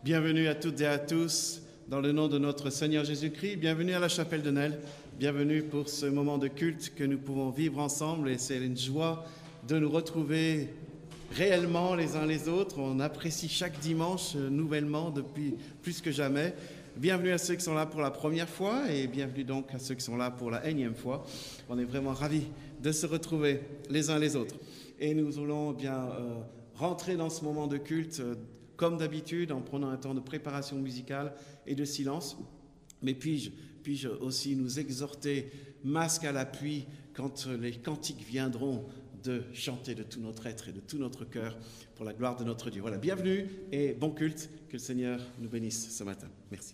Bienvenue à toutes et à tous dans le nom de notre Seigneur Jésus-Christ. Bienvenue à la chapelle de Nesle. Bienvenue pour ce moment de culte que nous pouvons vivre ensemble et c'est une joie de nous retrouver réellement les uns les autres. On apprécie chaque dimanche nouvellement depuis plus que jamais. Bienvenue à ceux qui sont là pour la première fois et bienvenue donc à ceux qui sont là pour la énième fois. On est vraiment ravis de se retrouver les uns les autres. Et nous allons rentrer dans ce moment de culte comme d'habitude en prenant un temps de préparation musicale et de silence. Mais puis-je aussi nous exhorter, masque à l'appui, quand les cantiques viendront, de chanter de tout notre être et de tout notre cœur pour la gloire de notre Dieu. Voilà, bienvenue et bon culte. Que le Seigneur nous bénisse ce matin. Merci.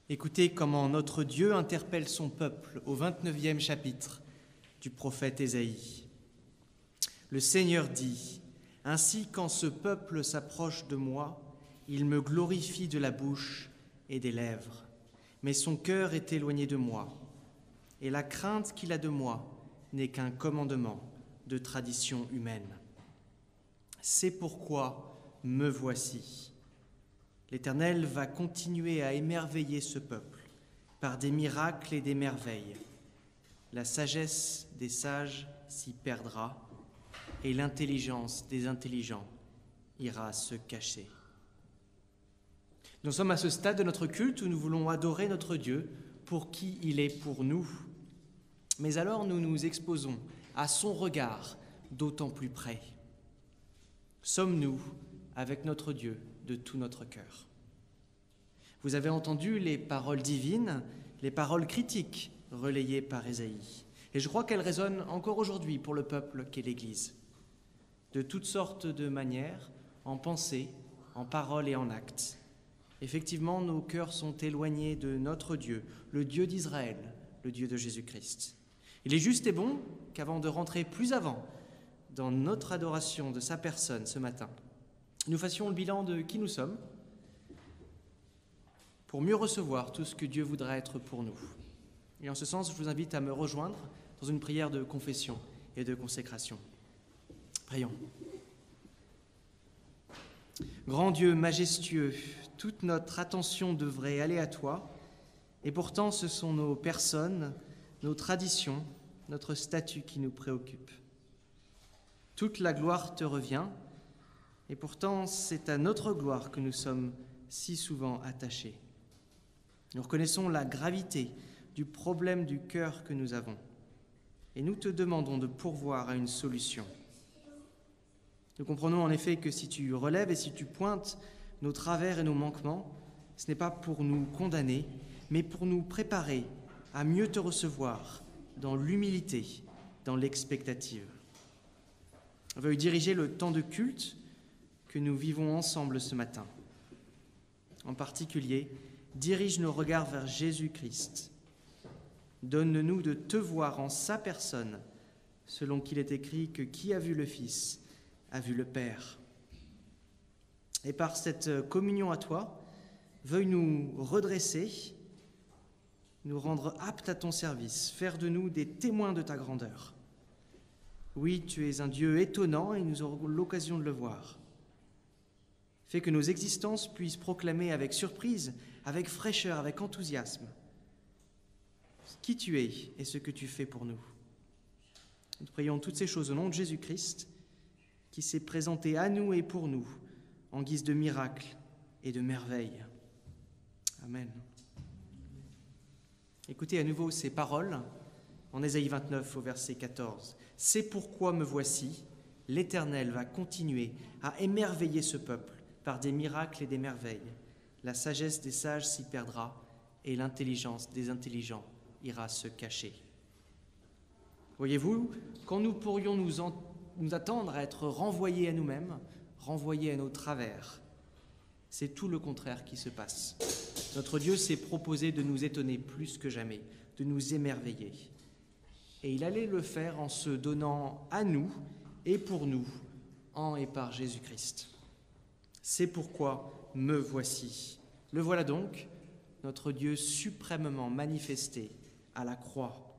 Écoutez comment notre Dieu interpelle son peuple au 29e chapitre du prophète Ésaïe. Le Seigneur dit : « Ainsi quand ce peuple s'approche de moi, il me glorifie de la bouche et des lèvres, mais son cœur est éloigné de moi, et la crainte qu'il a de moi n'est qu'un commandement de tradition humaine. C'est pourquoi me voici. » L'Éternel va continuer à émerveiller ce peuple par des miracles et des merveilles. La sagesse des sages s'y perdra et l'intelligence des intelligents ira se cacher. Nous sommes à ce stade de notre culte où nous voulons adorer notre Dieu pour qui il est pour nous. Mais alors nous nous exposons à son regard d'autant plus près. Sommes-nous avec notre Dieu de tout notre cœur? Vous avez entendu les paroles divines, les paroles critiques relayées par Ésaïe. Et je crois qu'elles résonnent encore aujourd'hui pour le peuple qu'est l'Église. De toutes sortes de manières, en pensée, en parole et en actes. Effectivement, nos cœurs sont éloignés de notre Dieu, le Dieu d'Israël, le Dieu de Jésus-Christ. Il est juste et bon qu'avant de rentrer plus avant dans notre adoration de sa personne ce matin, nous fassions le bilan de qui nous sommes pour mieux recevoir tout ce que Dieu voudrait être pour nous. Et en ce sens, je vous invite à me rejoindre dans une prière de confession et de consécration. Prions. Grand Dieu majestueux, toute notre attention devrait aller à toi, et pourtant ce sont nos personnes, nos traditions, notre statut qui nous préoccupent. Toute la gloire te revient, et pourtant, c'est à notre gloire que nous sommes si souvent attachés. Nous reconnaissons la gravité du problème du cœur que nous avons, et nous te demandons de pourvoir à une solution. Nous comprenons en effet que si tu relèves et si tu pointes nos travers et nos manquements, ce n'est pas pour nous condamner, mais pour nous préparer à mieux te recevoir dans l'humilité, dans l'expectative. Veuille diriger le temps de culte que nous vivons ensemble ce matin. En particulier, dirige nos regards vers Jésus-Christ. Donne-nous de te voir en sa personne, selon qu'il est écrit que qui a vu le Fils a vu le Père. Et par cette communion à toi, veuille nous redresser, nous rendre aptes à ton service, faire de nous des témoins de ta grandeur. Oui, tu es un Dieu étonnant et nous aurons l'occasion de le voir. Fais que nos existences puissent proclamer avec surprise, avec fraîcheur, avec enthousiasme qui tu es et ce que tu fais pour nous. Nous prions toutes ces choses au nom de Jésus-Christ, qui s'est présenté à nous et pour nous en guise de miracle et de merveille. Amen. Écoutez à nouveau ces paroles en Ésaïe 29 au verset 14. « C'est pourquoi me voici, l'Éternel va continuer à émerveiller ce peuple par des miracles et des merveilles. La sagesse des sages s'y perdra et l'intelligence des intelligents ira se cacher. » Voyez-vous, quand nous pourrions nous attendre à être renvoyés à nous-mêmes, renvoyés à nos travers, c'est tout le contraire qui se passe. Notre Dieu s'est proposé de nous étonner plus que jamais, de nous émerveiller. Et il allait le faire en se donnant à nous et pour nous, en et par Jésus-Christ. C'est pourquoi me voici. Le voilà donc, notre Dieu suprêmement manifesté à la croix.